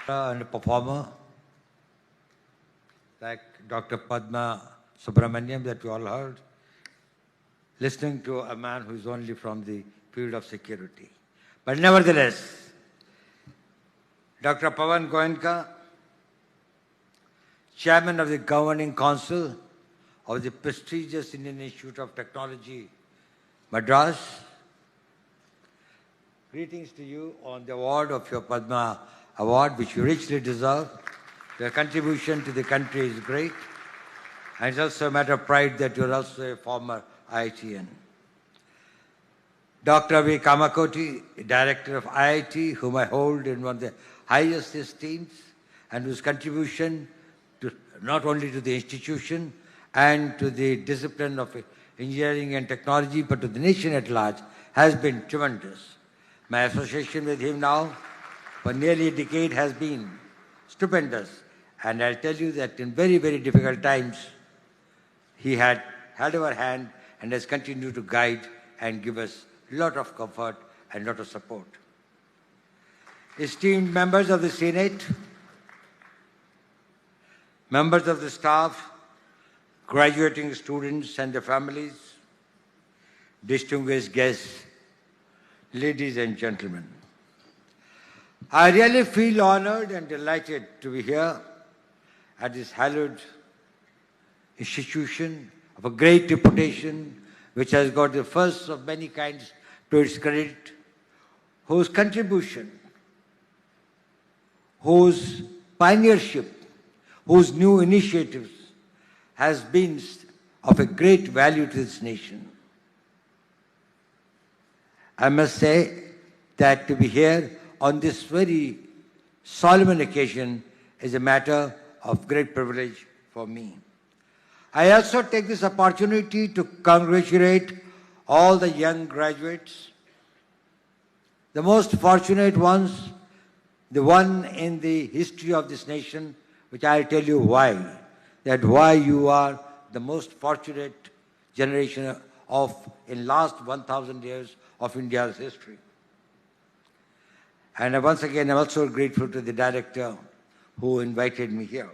And a performer like Dr. Padma Subramaniam that you all heard, listening to a man who is only from the field of security. But nevertheless, Dr. Pawan Goenka, Chairman of the Governing Council of the prestigious Indian Institute of Technology, Madras, greetings to you on the award of your Padma Award, which you richly deserve. Your contribution to the country is great, and it's also a matter of pride that you're also a former IITian. Dr. V. Kamakoti, Director of IIT, whom I hold in one of the highest esteems, and whose contribution to, not only to the institution and to the discipline of engineering and technology, but to the nation at large, has been tremendous. My association with him now for nearly a decade has been stupendous. And I'll tell you that in very, very difficult times, he had held our hand and has continued to guide and give us a lot of comfort and a lot of support. Esteemed members of the Senate, members of the staff, graduating students and their families, distinguished guests, ladies and gentlemen, I really feel honored and delighted to be here at this hallowed institution of a great reputation, which has got the first of many kinds to its credit, whose contribution, whose pioneership, whose new initiatives has been of a great value to this nation. I must say that to be here on this very solemn occasion is a matter of great privilege for me. I also take this opportunity to congratulate all the young graduates, the most fortunate ones, the one in the history of this nation, which I'll tell you why, that why you are the most fortunate generation of in last 1,000 years of India's history. And once again, I'm also grateful to the director who invited me here.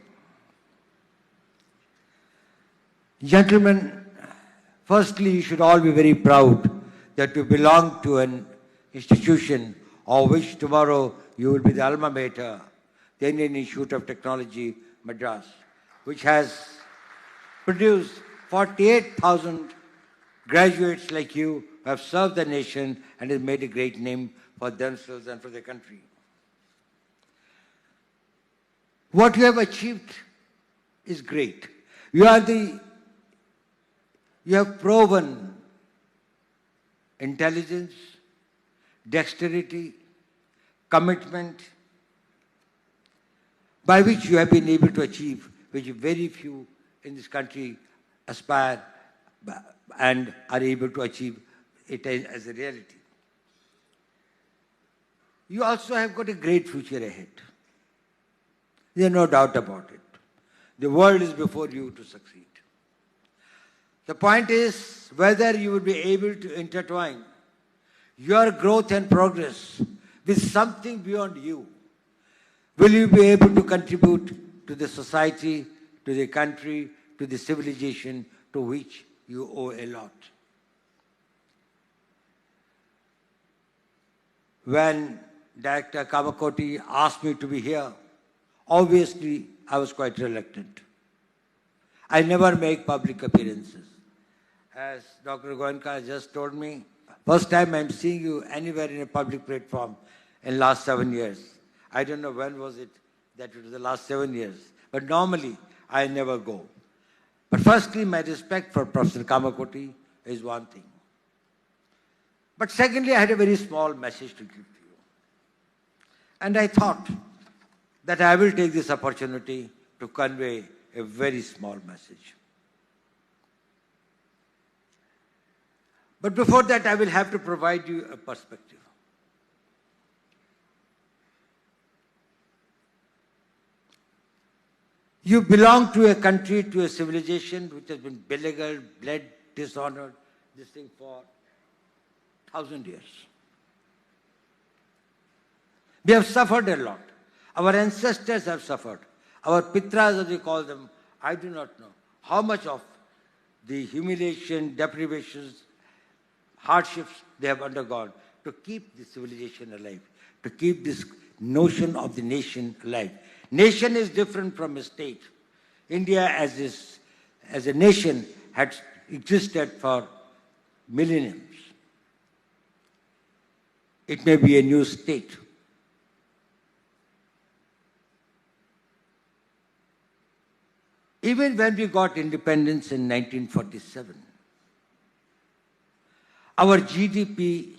Gentlemen, firstly, you should all be very proud that you belong to an institution of which tomorrow you will be the alma mater, the Indian Institute of Technology, Madras, which has produced 48,000 graduates like you who have served the nation and has made a great name for themselves and for their country. What you have achieved is great. You have proven intelligence, dexterity, commitment, by which you have been able to achieve, which very few in this country aspire and are able to achieve it as a reality. You also have got a great future ahead. There is no doubt about it. The world is before you to succeed. The point is whether you will be able to intertwine your growth and progress with something beyond you. Will you be able to contribute to the society, to the country, to the civilization to which you owe a lot? When Director Kamakoti asked me to be here, obviously I was quite reluctant. I never make public appearances. As Dr. Goenka just told me, first time I'm seeing you anywhere in a public platform in last 7 years. I don't know when was it that it was the last 7 years. But normally I never go. But firstly, my respect for Professor Kamakoti is one thing. But secondly, I had a very small message to give to you. And I thought that I will take this opportunity to convey a very small message. But before that, I will have to provide you a perspective. You belong to a country, to a civilization which has been beleaguered, bled, dishonored, this thing for 1,000 years. We have suffered a lot. Our ancestors have suffered. Our pitras, as we call them, I do not know how much of the humiliation, deprivations, hardships they have undergone to keep the civilization alive, to keep this notion of the nation alive. Nation is different from a state. India as a nation had existed for millenniums. It may be a new state. Even when we got independence in 1947, our GDP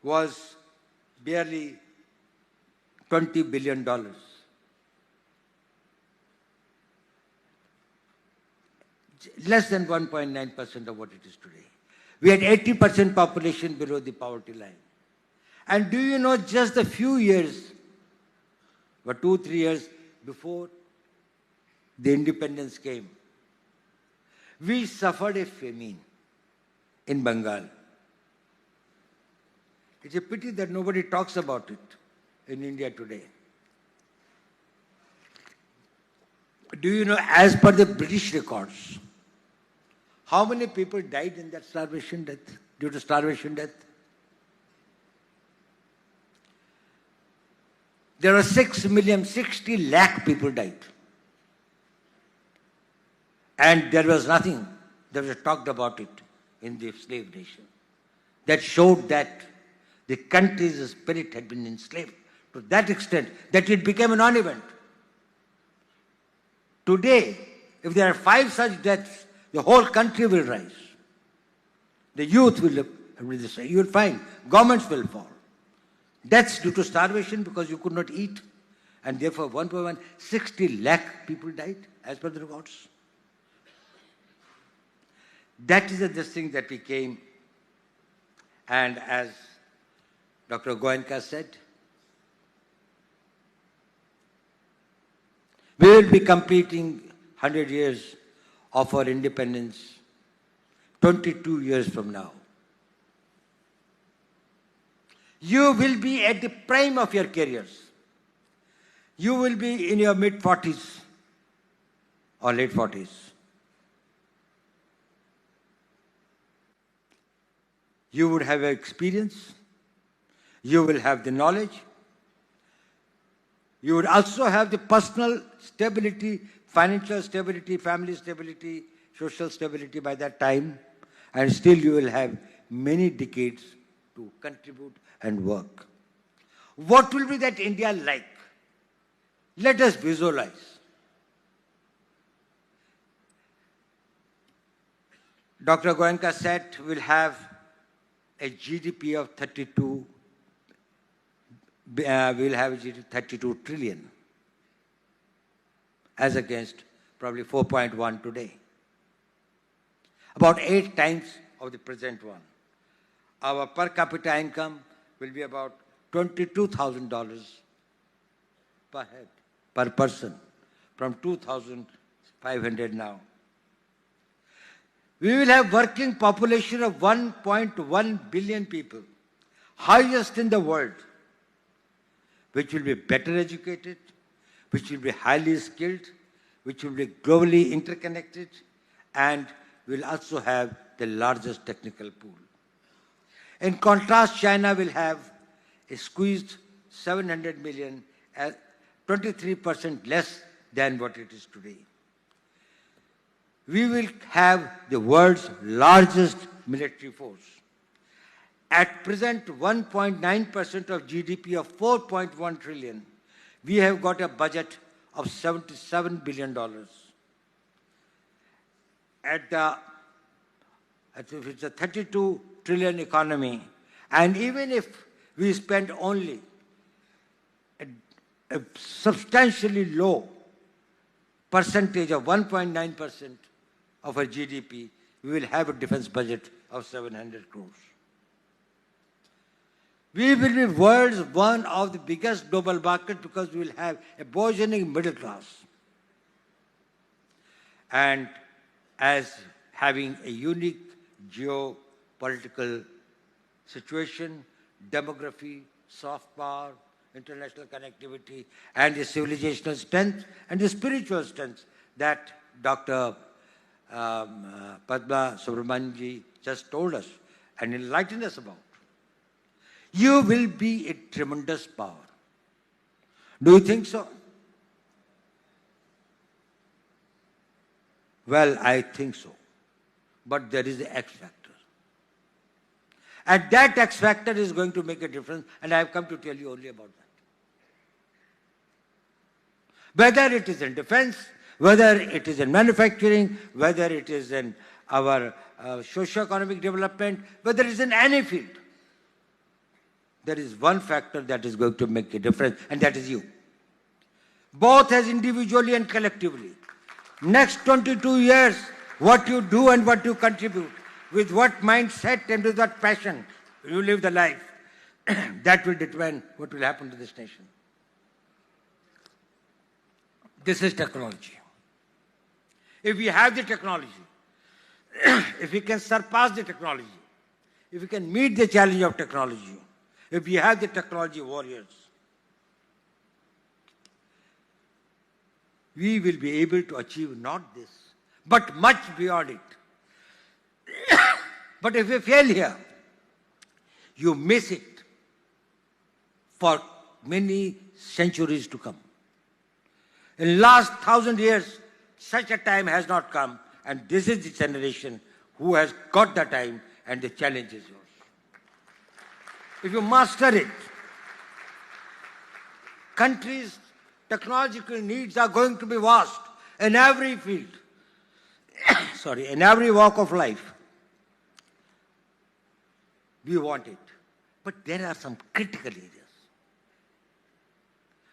was barely $20 billion. Less than 1.9% of what it is today. We had 80% population below the poverty line. And do you know, just a few years, but 2-3 years before the independence came, we suffered a famine in Bengal. It's a pity that nobody talks about it in India today. Do you know, as per the British records, how many people died in that starvation death, due to starvation death? There were 60 lakh people died. And there was nothing that was talked about it in the slave nation. That showed that the country's spirit had been enslaved to that extent that it became a non-event. Today, if there are 5 such deaths, the whole country will rise. The youth will you will find governments will fall. Deaths due to starvation because you could not eat. And therefore, 60 lakh people died as per the records. That is the thing that we came, and as Dr. Goenka said, we will be completing 100 years of our independence 22 years from now. You will be at the prime of your careers. You will be in your mid-40s or late 40s. You would have experience. You will have the knowledge. You would also have the personal stability, financial stability, family stability, social stability by that time. And still you will have many decades to contribute and work. What will be that India like? Let us visualize. Dr. Goenka said we'll have a GDP of 32 trillion as against probably 4.1 today. About 8 times of the present one. Our per capita income will be about $22,000 per head, per person, from 2,500 now. We will have working population of 1.1 billion people, highest in the world, which will be better educated, which will be highly skilled, which will be globally interconnected, and will also have the largest technical pool. In contrast, China will have a squeezed 700 million, 23% less than what it is today. We will have the world's largest military force. At present, 1.9% of GDP of 4.1 trillion, we have got a budget of $77 billion. It's a 32 trillion economy, and even if we spend only a substantially low percentage of 1.9% of our GDP, we will have a defense budget of 700 crores. We will be world's one of the biggest global markets because we will have a burgeoning middle class. And as having a unique geopolitical situation, demography, soft power, international connectivity, and the civilizational strength and the spiritual strength that Dr. Padma Subramanianji just told us and enlightened us about. You will be a tremendous power. Do you think so? Well, I think so. But there is the X factor. And that X factor is going to make a difference, and I have come to tell you only about that. Whether it is in defense, whether it is in manufacturing, whether it is in our socio-economic development, whether it is in any field, there is one factor that is going to make a difference, and that is you. Both as individually and collectively. Next 22 years, what you do and what you contribute, with what mindset and with what passion you live the life, that will determine what will happen to this nation. This is technology. If we have the technology, if we can surpass the technology, if we can meet the challenge of technology, if we have the technology warriors, we will be able to achieve not this, but much beyond it. But if we fail here, you miss it for many centuries to come. In last 1,000 years, such a time has not come, and this is the generation who has got the time, and the challenge is yours. If you master it, countries' technological needs are going to be vast in every field, in every walk of life. We want it. But there are some critical areas.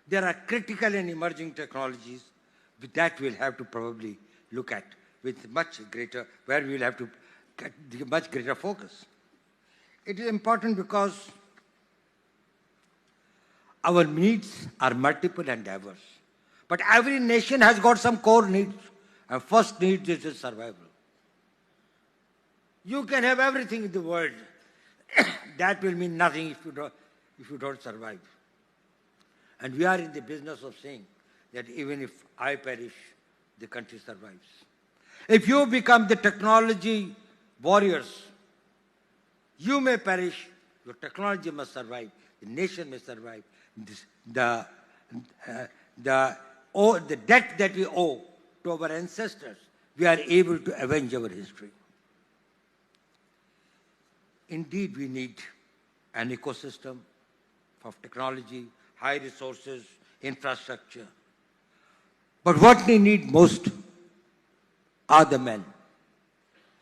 There are critical and emerging technologies that we'll have to probably look at with much greater, where we'll have to get much greater focus. It is important because our needs are multiple and diverse. But every nation has got some core needs. And first need is survival. You can have everything in the world. That will mean nothing if you don't survive. And we are in the business of saying that even if I perish, the country survives. If you become the technology warriors, you may perish, your technology must survive, the nation may survive. The debt that we owe to our ancestors, we are able to avenge our history. Indeed, we need an ecosystem of technology, high resources, infrastructure. But what we need most are the men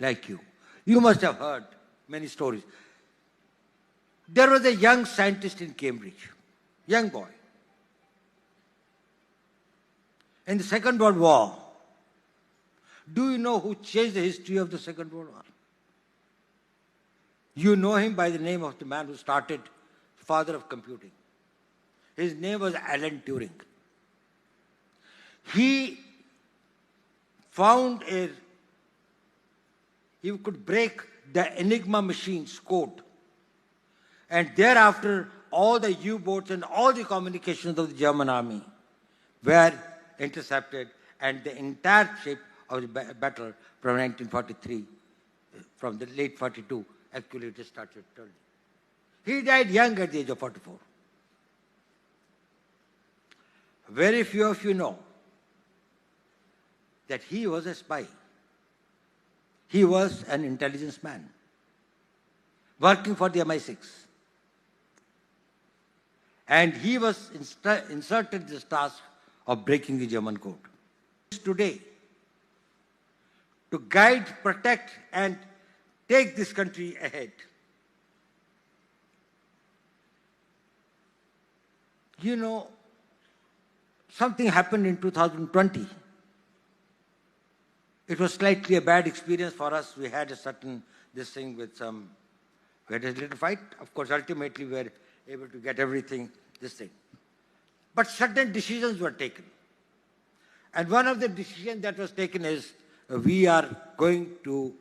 like you. You must have heard many stories. There was a young scientist in Cambridge, young boy. In the Second World War, do you know who changed the history of the Second World War? You know him by the name of the man who started, father of computing. His name was Alan Turing. He found he could break the Enigma machine's code. And thereafter, all the U-boats and all the communications of the German army were intercepted, and the entire shape of the battle from 1943, from the late 42, actually it started turning. He died young at the age of 44. Very few of you know that he was a spy. He was an intelligence man working for the MI6. And he was inserted this task of breaking the German code. Today, to guide, protect, and take this country ahead. You know, something happened in 2020. It was slightly a bad experience for us. We had a certain, we had a little fight. Of course, ultimately we were able to get everything, But certain decisions were taken. And one of the decisions that was taken is we are going to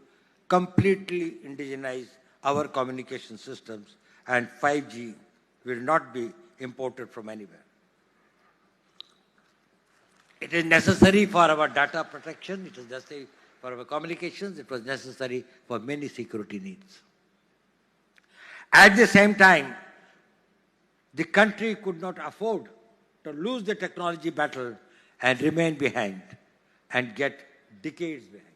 completely indigenize our communication systems, and 5G will not be imported from anywhere. It is necessary for our data protection, it is necessary for our communications, it was necessary for many security needs. At the same time, the country could not afford to lose the technology battle and remain behind and get decades behind.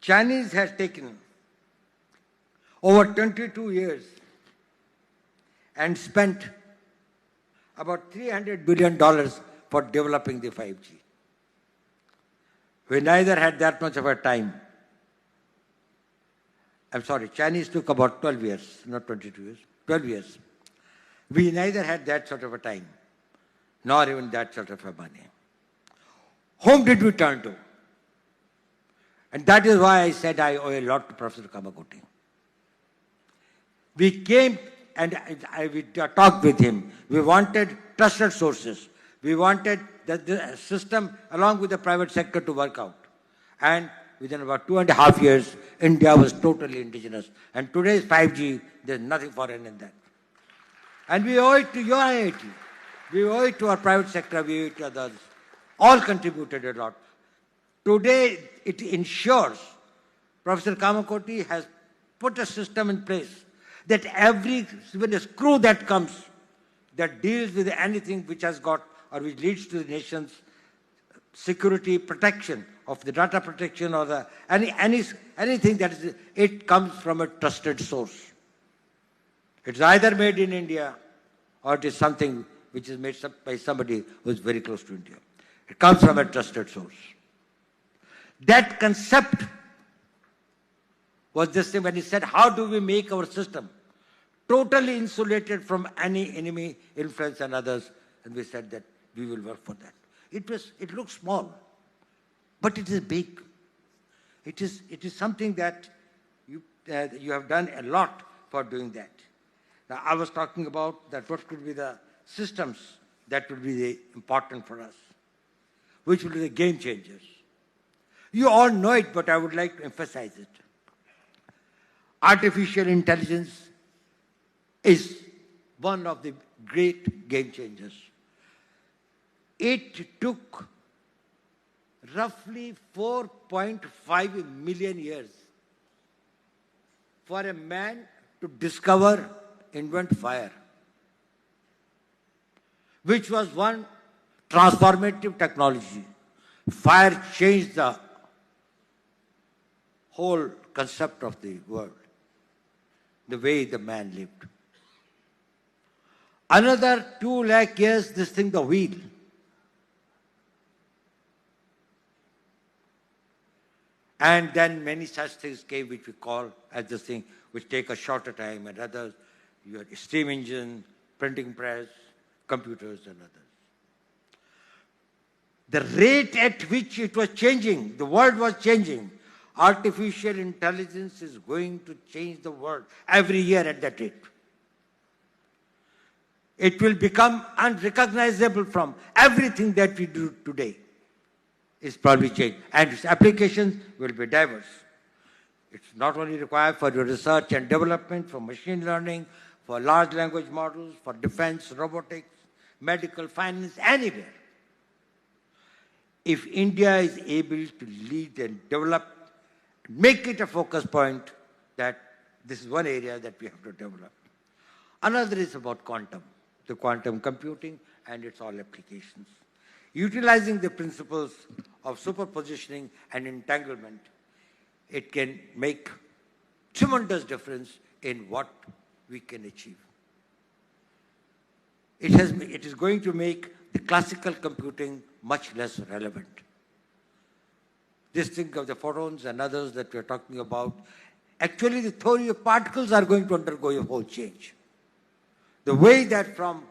Chinese has taken over 22 years and spent about $300 billion for developing the 5G. We neither had that much of a time. I'm sorry, Chinese took about 12 years, not 22 years, 12 years. We neither had that sort of a time, nor even that sort of a money. Whom did we turn to? And that is why I said I owe a lot to Professor Kamakoti. We came and we talked with him. We wanted trusted sources. We wanted the system along with the private sector to work out. And within about 2.5 years, India was totally indigenous. And today's 5G, there's nothing foreign in that. And we owe it to your IIT. We owe it to our private sector. We owe it to others. All contributed a lot. Today, it ensures Professor Kamakoti has put a system in place that when a screw that comes that deals with anything which has got or which leads to the nation's security protection of the data protection or the anything that is, it comes from a trusted source. It's either made in India or it is something which is made by somebody who is very close to India. It comes from a trusted source. That concept was this thing when he said, how do we make our system totally insulated from any enemy influence and others? And we said that we will work for that. It looks small, but it is big. It is something that you have done a lot for doing that. Now, I was talking about that what could be the systems that would be important for us, which will be the game changers. You all know it, but I would like to emphasize it. Artificial intelligence is one of the great game changers. It took roughly 4.5 million years for a man to invent fire, which was one transformative technology. Fire changed the whole concept of the world, the way the man lived. Another 2 lakh years, this thing, the wheel. And then many such things came which we call as this thing, which take a shorter time, and others, your steam engine, printing press, computers and others. The rate at which it was changing, the world was changing. Artificial intelligence is going to change the world every year at that rate. It will become unrecognizable from everything that we do today. Is probably changed. And its applications will be diverse. It's not only required for your research and development, for machine learning, for large language models, for defense, robotics, medical, finance, anywhere. If India is able to lead and develop, make it a focus point that this is one area that we have to develop. Another is about quantum, the quantum computing and its all applications. Utilizing the principles of superpositioning and entanglement, it can make tremendous difference in what we can achieve. It is going to make the classical computing much less relevant. This thing of the photons and others that we're talking about, actually the theory of particles are going to undergo a whole change. The way that from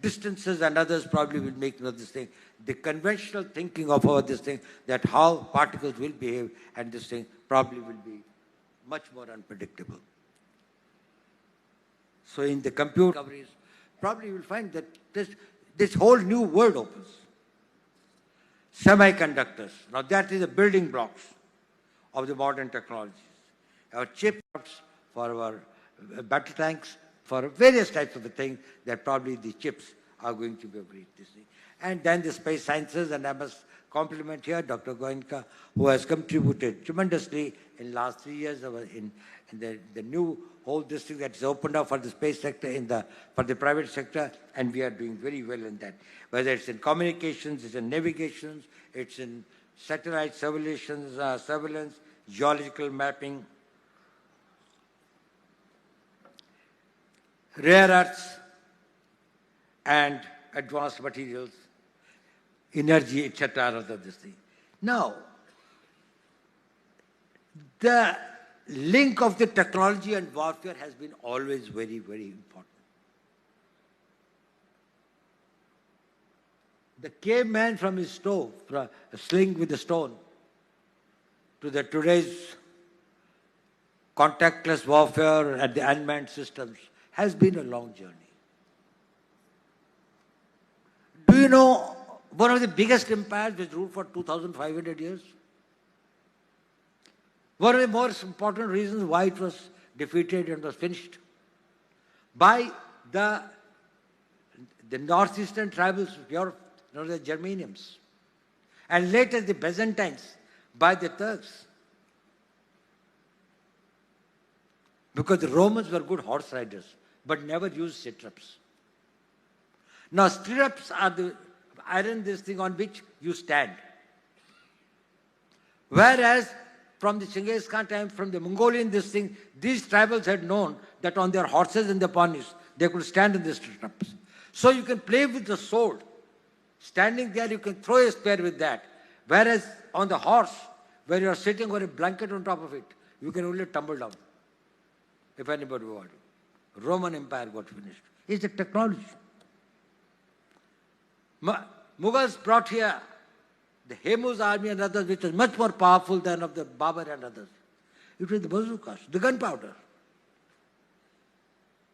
distances and others probably will make this thing. The conventional thinking of this thing, that how particles will behave and this thing probably will be much more unpredictable. So in the computer discoveries, probably you will find that this whole new world opens. Semiconductors. Now that is the building blocks of the modern technologies. Our chips for our battle tanks, for various types of things, that probably the chips are going to be a great thing. And then the space sciences, and I must compliment here Dr. Goenka, who has contributed tremendously in last 3 years in the new whole district that's opened up for the space sector, for the private sector, and we are doing very well in that. Whether it's in communications, it's in navigations, it's in satellite surveillance, geological mapping, rare earths, and advanced materials, energy, etc. Other this thing. Now, the link of the technology and warfare has been always very, very important. The caveman from his stove, from a sling with a stone, to the today's contactless warfare and the unmanned systems has been a long journey. Do you know one of the biggest empires which ruled for 2,500 years? One of the most important reasons why it was defeated and was finished by the northeastern tribals of Europe, known as the Germanians, and later the Byzantines by the Turks. Because the Romans were good horse riders, but never used stirrups. Now stirrups are the iron this thing on which you stand. Whereas from the Genghis Khan time, from the Mongolian this thing, these tribals had known that on their horses and their ponies, they could stand in the stirrups. So you can play with the sword. Standing there, you can throw a spear with that. Whereas on the horse, where you are sitting on a blanket on top of it, you can only tumble down, if anybody wanted. Roman Empire got finished. It's the technology. Mughals brought here the Hemu's army and others, which was much more powerful than of the Babur and others. It was the bazookas, the gunpowder.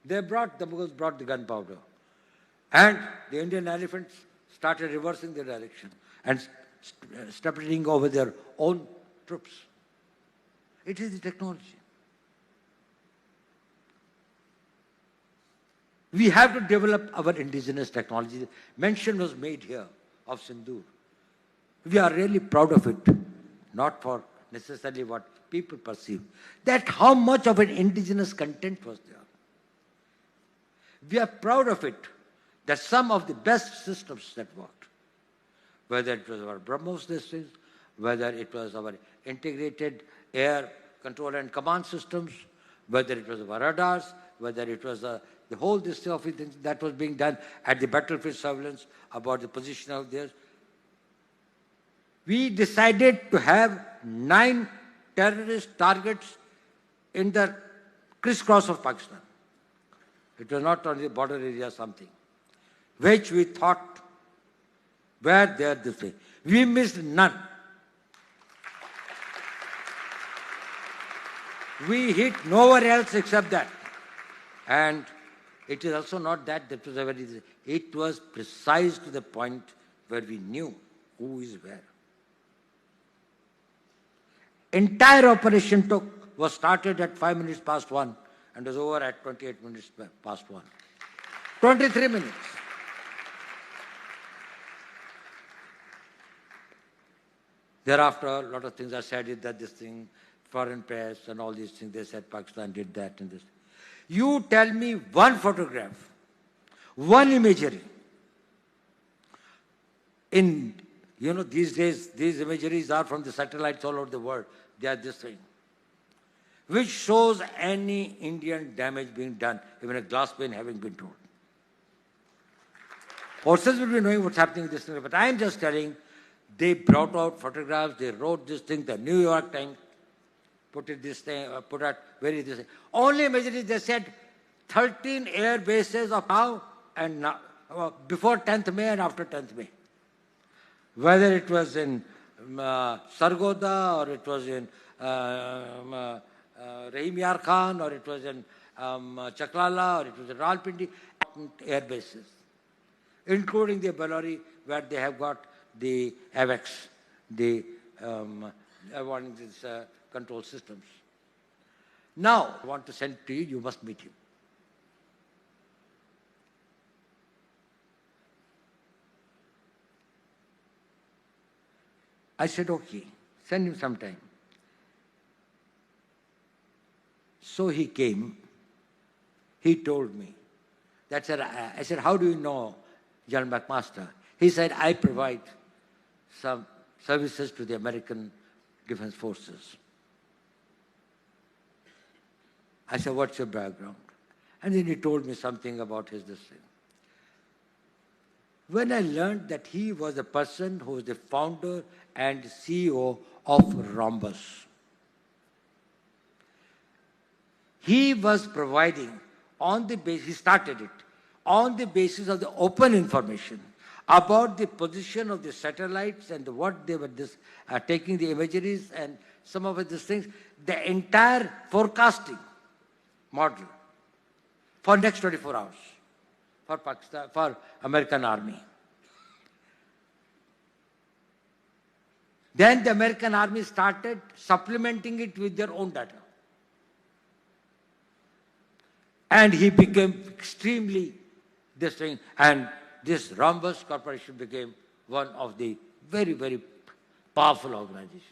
The Mughals brought the gunpowder. And the Indian elephants started reversing their direction and stepping over their own troops. It is the technology. We have to develop our indigenous technology. Mention was made here of Sindoor. We are really proud of it, not for necessarily what people perceive. That how much of an indigenous content was there. We are proud of it, that some of the best systems that worked, whether it was our BrahMos systems, whether it was our integrated air control and command systems, whether it was our radars, whether it was the whole this of things that was being done at the battlefield surveillance about the position of theirs. We decided to have 9 terrorist targets in the crisscross of Pakistan. It was not on the border area something, which we thought were there this way. We missed none. We hit nowhere else except that. And it is also not that was a very, it was precise to the point where we knew who is where. Entire operation was started at 5 minutes past 1 and was over at 28 minutes past 1. 23 minutes. Thereafter, a lot of things are said that this thing, foreign press and all these things, they said Pakistan did that and this. You tell me one photograph, one imagery. In, these days, these imageries are from the satellites all over the world. They are this thing, which shows any Indian damage being done, even a glass pane having been torn. Forces will be knowing what's happening in this thing, but I am just telling, they brought out photographs, they wrote this thing, the New York Times put out very this thing. Only imagery, they said 13 air bases of now and now, before 10th May and after 10th May. Whether it was in Sargodha, or it was in Rahim Yar Khan, or it was in Chaklala, or it was in Rawalpindi, air bases, including the Bellary, where they have got the AVAX, the control systems. Now, I want to send to you, you must meet him. I said, okay, send him sometime. So he came. He told me. That's it. I said, how do you know General McMaster? He said, I provide some services to the American Defense Forces. I said, what's your background? And then he told me something about his this thing. When I learned that he was the person who was the founder and CEO of Rhombus, he was providing on the basis, he started it, on the basis of the open information about the position of the satellites and what they were taking the imageries and some of these things, the entire forecasting model for next 24 hours for Pakistan, for American Army. Then the American Army started supplementing it with their own data. And he became extremely this thing. And this Rhombus Corporation became one of the very, very powerful organizations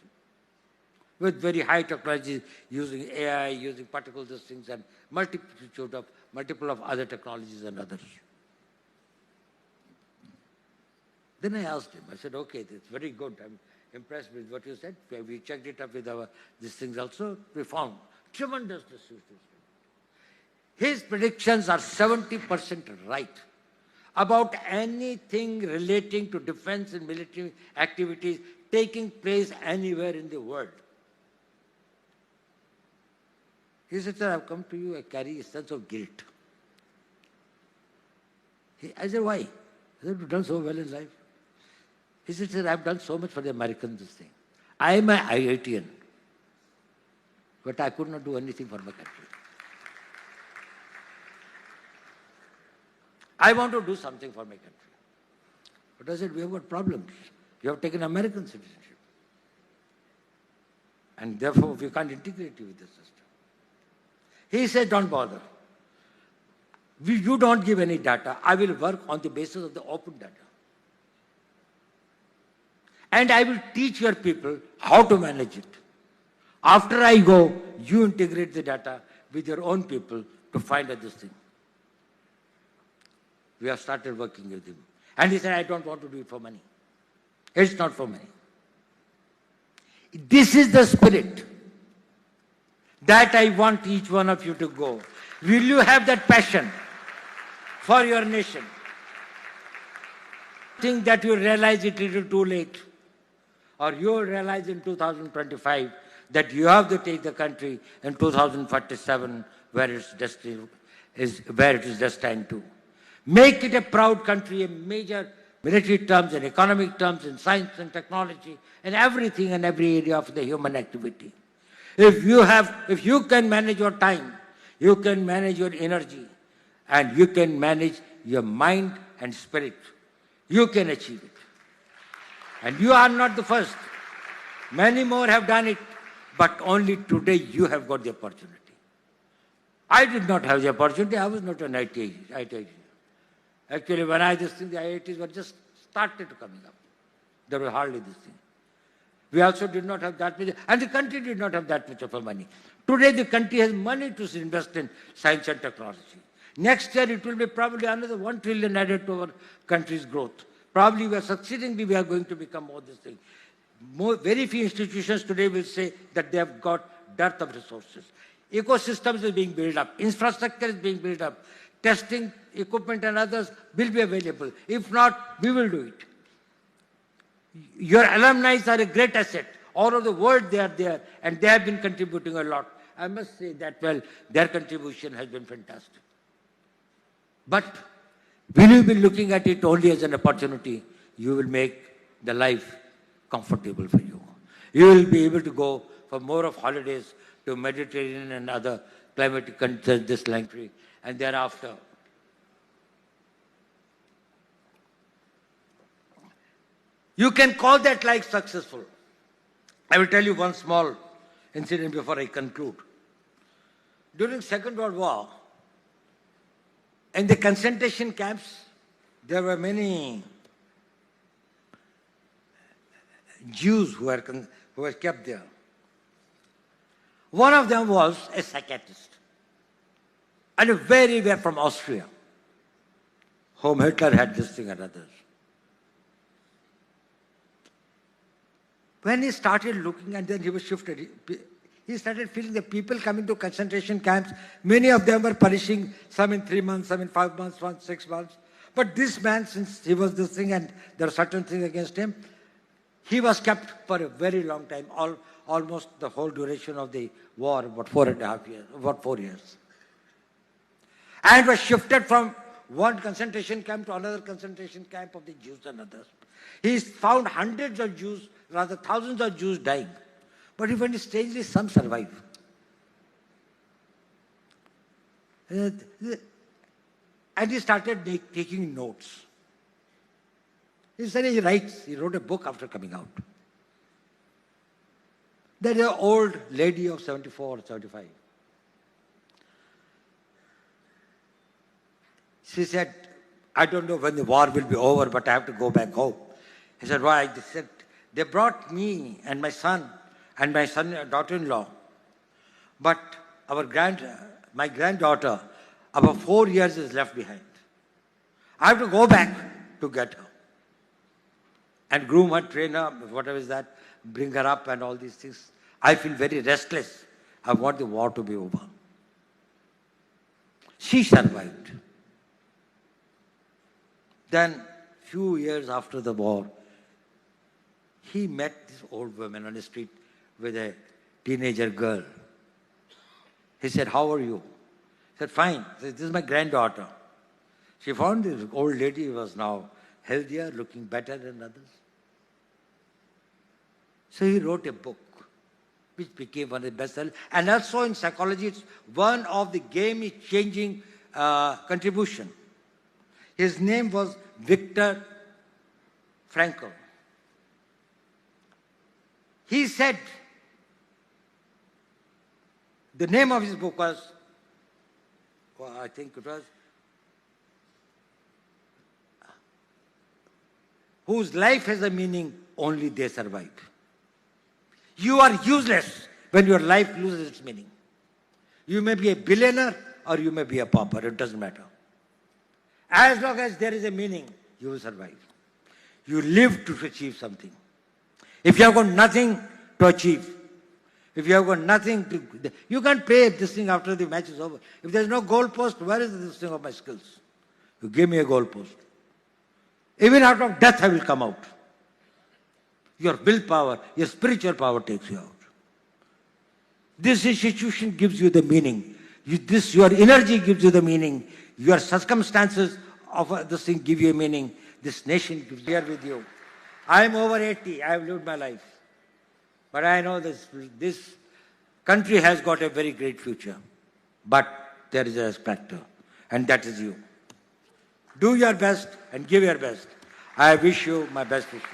with very high technology, using AI, using particle these things, and multiple of other technologies and others. Then I asked him, I said, okay, that's very good. I'm impressed with what you said. We checked it up with these things also. We found tremendous disease. His predictions are 70% right about anything relating to defense and military activities taking place anywhere in the world. He said, sir, I've come to you, I carry a sense of guilt. I said, why? I said, you've done so well in life. He said, sir, I've done so much for the Americans, this thing. I am an IITian, but I could not do anything for my country. I want to do something for my country. But I said, we have got problems. You have taken American citizenship. And therefore, we can't integrate you with the system. He said, don't bother. You don't give any data. I will work on the basis of the open data. And I will teach your people how to manage it. After I go, you integrate the data with your own people to find out this thing. We have started working with him. And he said, I don't want to do it for money. It's not for money. This is the spirit that I want each one of you to go. Will you have that passion for your nation? Think that you realize it a little too late. Or you will realize in 2025 that you have to take the country in 2047 where its destiny is, where it is destined to. Make it a proud country in major military terms, in economic terms, in science and technology, in everything and every area of the human activity. If you can manage your time, you can manage your energy, and you can manage your mind and spirit, you can achieve it. And you are not the first. Many more have done it, but only today you have got the opportunity. I did not have the opportunity. I was not an IIT. Actually, when I this thing, the IITs were just started coming up. There was hardly this thing. We also did not have that much, and the country did not have that much of money. Today, the country has money to invest in science and technology. Next year, it will be probably another 1 trillion added to our country's growth. Probably we are going to become more this thing. Very few institutions today will say that they have got dearth of resources. Ecosystems is being built up. Infrastructure is being built up. Testing equipment and others will be available. If not, we will do it. Your alumni are a great asset. All over the world they are there, and they have been contributing a lot. I must say that, well, their contribution has been fantastic. But will you be looking at it only as an opportunity? You will make the life comfortable for you. You will be able to go for more of holidays to Mediterranean and other climatic countries, this country, and thereafter. You can call that life successful. I will tell you one small incident before I conclude. during Second World War, in the concentration camps, there were many Jews who were kept there. One of them was a psychiatrist, and very well from Austria, whom Hitler had this thing and others. When he started looking, and then he was shifted, he started feeling the people coming to concentration camps, many of them were perishing, some in 3 months, some in 5 months, some 6 months. But this man, since he was this thing and there are certain things against him, he was kept for a very long time, almost the whole duration of the war, about 4.5 years, about 4 years. And was shifted from one concentration camp to another concentration camp of the Jews and others. He found hundreds of Jews, rather thousands of Jews dying. But even strangely, some survive. And he started taking notes. He said he writes. He wrote a book after coming out. There is an old lady of 74 or 75. She said, I don't know when the war will be over, but I have to go back home. He said, why? They said, they brought me and my son and my daughter-in-law. But my granddaughter, about 4 years is left behind. I have to go back to get her. And groom her, train her, whatever is that, bring her up and all these things. I feel very restless. I want the war to be over. She survived. Then, few years after the war, he met this old woman on the street with a teenager girl. He said, how are you? He said, fine. He said, this is my granddaughter. She found this old lady was now healthier, looking better than others. So he wrote a book, which became one of the bestsellers. And also in psychology, it's one of the game-changing contribution. His name was Viktor Frankl. He said, the name of his book was, well, I think it was, whose life has a meaning, only they survive. You are useless when your life loses its meaning. You may be a billionaire or you may be a pauper, it doesn't matter. As long as there is a meaning, you will survive. You live to achieve something. If you have got nothing to achieve, if you have got nothing to, you can't play this thing after the match is over. If there is no goal post, where is this thing of my skills? You give me a goal post. Even out of death I will come out. Your willpower, your spiritual power takes you out. This institution gives you the meaning. Your energy gives you the meaning. Your circumstances of this thing give you a meaning. This nation gives here with you. I am over 80. I have lived my life. But I know this country has got a very great future. But there is a factor, and that is you. Do your best and give your best. I wish you my best wishes.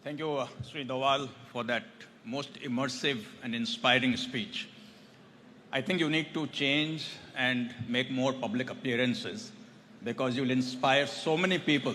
Thank you, Sri Doval, for that most immersive and inspiring speech. I think you need to change and make more public appearances because you'll inspire so many people.